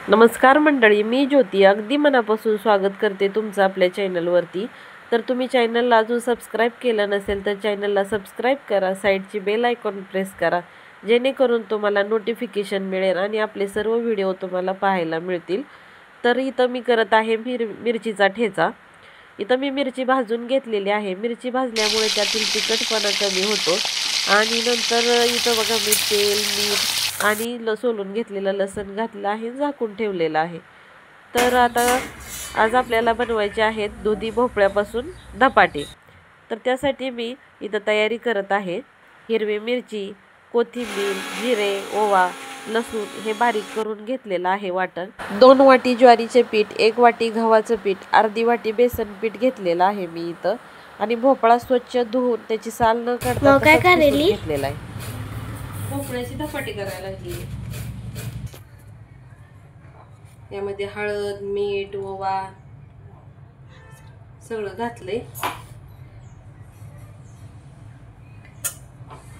नमस्कार मंडळी, मी ज्योती अगदी मनापासून स्वागत करते तुमचं आपल्या चॅनलवरती। तर तुम्ही चॅनलला अजून सबस्क्राईब केलं नसेल तर चॅनलला सबस्क्राईब करा, साईडची बेल आयकॉन प्रेस करा, जेणेकरून तुम्हाला नोटिफिकेशन मिळेल आणि आपले सर्व व्हिडिओ तुम्हाला पाहायला मिळतील। तर इथं मी करत आहे मिरचीचा ठेचा। इथं मी मिरची भाजून घेतलेली आहे। मिरची भाजल्यामुळे त्यातील तिखटपणा कमी होतो। आणि नंतर इथं बघा मी तेल, मीठ आणि सोलून घेतलेलं लसूण घातलं आहे, झाकून ठेवलेलं आहे। तर आता आज आपल्याला बनवायचे आहेत दुधी भोपळ्यापासून धपाटे। तर त्यासाठी मी इथं तयारी करत आहे। हिरवी मिरची, कोथिंबीर, जिरे, ओवा, लसूण हे बारीक करून घेतलेलं आहे वाटण। 2 वाटी ज्वारीचे पीठ, 1 वाटी गव्हाचं पीठ, अर्धी वाटी बेसन पीठ घेतलेलं आहे मी इथं। आणि भोपळा स्वच्छ धुवून त्याची साल न काढता घेतलेला आहे। भोपळ्याची धपाटे करायला लागली। यामध्ये हळद, मीठ, ओवा सगळं घातलंय।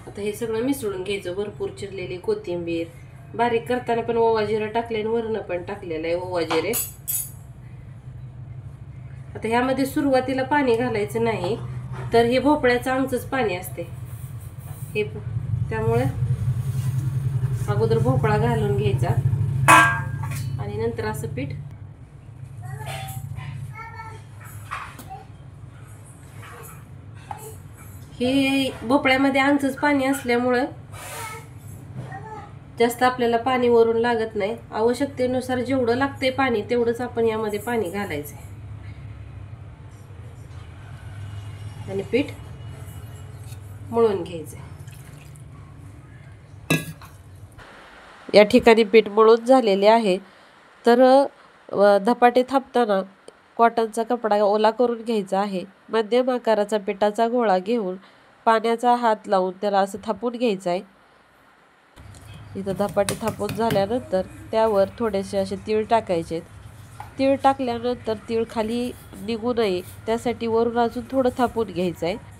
आता हे सगळं मिसळून घ्यायचं। भरपूर चिरलेली कोथिंबीर, बारीक करताना पण ओवा जिरे टाकले आणि वरण पण टाकलेलं आहे ओवा जिरे। आता ह्यामध्ये सुरुवातीला पाणी घालायचं नाही, तर हे भोपळ्याचं आमचंच पाणी असते हे, त्यामुळे अगोदर भोपळा घालून घ्यायचा आणि नंतर असं पीठ हे भोपळ्यामध्ये आमचंच पाणी असल्यामुळं जास्त आपल्याला पाणी वरून लागत नाही। आवश्यकतेनुसार जेवढं लागते पाणी तेवढंच आपण यामध्ये पाणी घालायचं आणि पीठ मळून घ्यायचं। या ठिकाणी पीठ मळून झालेले आहे। तर धपाटे थापताना कॉटनचा कपडा ओला करून घ्यायचा आहे। मध्यम आकाराचा पिठाचा गोळा घेऊन पाण्याचा हात लावून त्याला असं थापून घ्यायचं आहे। इथं धपाटे थापून झाल्यानंतर त्यावर थोडेसे असे तीळ टाकायचे। तीळ टाकल्यानंतर तीळ खाली निघू नये त्यासाठी वरून अजून थोडं थापून घ्यायचं आहे।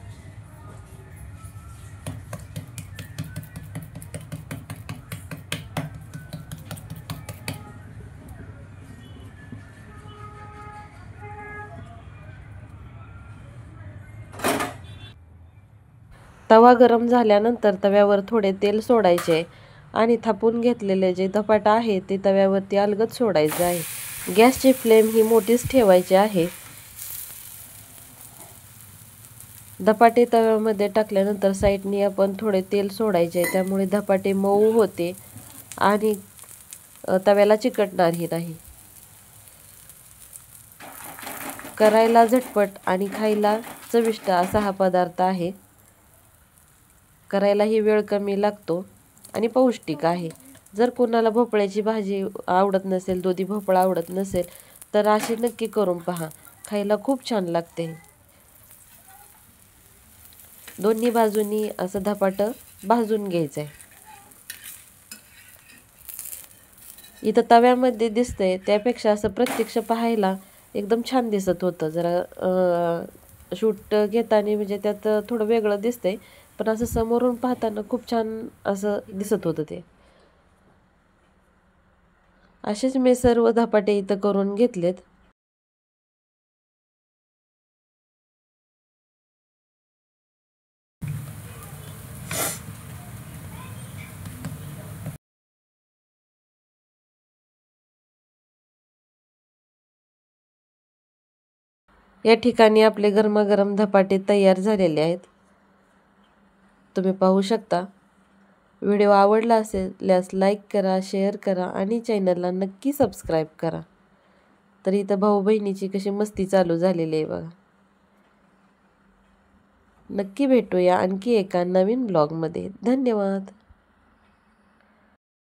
तवा गरम झाल्यानंतर तव्यावर थोडे तेल सोडायचे आणि थापून घेतलेले जे धपाटा आहे ते तव्यावरती अलगद सोडायचे आहे। गॅसची फ्लेम ही मोठीच ठेवायची आहे। धपाटे तव्यामध्ये टाकल्यानंतर साईडनी आपण थोडे तेल सोडायचे, त्यामुळे धपाटे मऊ होते आणि तव्याला चिकटणारही नाही। करायला झटपट आणि खायला चविष्ट असा हा पदार्थ आहे। करायलाही वेळ कमी लागतो आणि पौष्टिक आहे। जर कोणाला भोपळ्याची भाजी आवडत नसेल, दुधी भोपळा आवडत नसेल तर असे नक्की करून पहा, खायला खूप छान लागते। दोन्ही बाजूनी असं धपाटं भाजून घ्यायचं आहे। इथं तव्यामध्ये दिसतंय त्यापेक्षा असं प्रत्यक्ष पाहायला एकदम छान दिसत होतं। जरा शूट घेताना म्हणजे त्यात थोडं वेगळं दिसतंय, पण असं समोरून पाहताना खूप छान असं दिसत होतं ते। असेच मी सर्व धपाटे इथं करून घेतलेत। या ठिकाणी आपले गरमागरम धपाटे तयार झालेले आहेत, तुम्ही पाहू शकता। व्हिडिओ आवडला असेल लाईक करा, शेअर करा आणि चॅनलला नक्की सबस्क्राईब करा। तर इथं भाऊ बहिणीची कशी मस्ती चालू झालेली आहे बघा। नक्की भेटूया आणखी एका नवीन ब्लॉगमध्ये। धन्यवाद।